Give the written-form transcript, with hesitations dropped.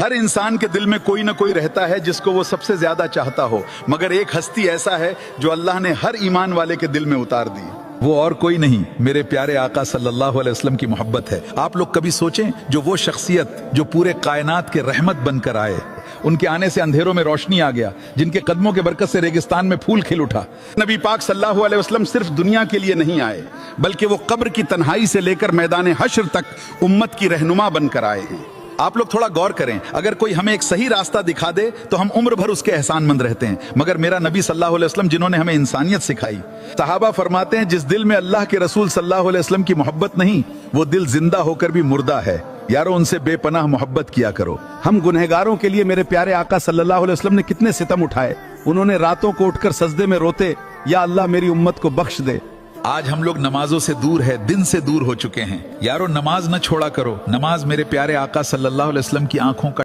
हर इंसान के दिल में कोई ना कोई रहता है जिसको वो सबसे ज्यादा चाहता हो, मगर एक हस्ती ऐसा है जो अल्लाह ने हर ईमान वाले के दिल में उतार दी। वो और कोई नहीं, मेरे प्यारे आका सल्लल्लाहु अलैहि वसल्लम की मोहब्बत है। आप लोग कभी सोचें, जो वो शख्सियत जो पूरे कायनात के रहमत बनकर आए, उनके आने से अंधेरों में रोशनी आ गया, जिनके कदमों के बरकत से रेगिस्तान में फूल खिल उठा। नबी पाक सल्लल्लाहु अलैहि वसल्लम सिर्फ दुनिया के लिए नहीं आए, बल्कि वो कब्र की तन्हाई से लेकर मैदान हश्र तक उम्मत की रहनुमा बनकर आए हैं। आप लोग थोड़ा गौर करें, अगर कोई हमें एक सही रास्ता दिखा दे तो हम उम्र भर उसके एहसानमंद रहते हैं, मगर मेरा नबी सल्लल्लाहु अलैहि वसल्लम जिन्होंने हमें इंसानियत सिखाई, सहाबा फरमाते हैं जिस दिल में अल्लाह के रसूल सल्लल्लाहु अलैहि वसल्लम की मोहब्बत नहीं, वो दिल जिंदा होकर भी मुर्दा है। यारो, उनसे बेपनाह मोहब्बत किया करो। हम गुनहगारों के लिए मेरे प्यारे आका सल्लल्लाहु अलैहि वसल्लम ने कितने सितम उठाए। उन्होंने रातों को उठकर सजदे में रोते, या अल्लाह मेरी उम्मत को बख्श दे। आज हम लोग नमाजों से दूर है, दिन से दूर हो चुके हैं। यारो, नमाज न छोड़ा करो। नमाज मेरे प्यारे आका सल्लल्लाहु अलैहि वसल्लम की आंखों का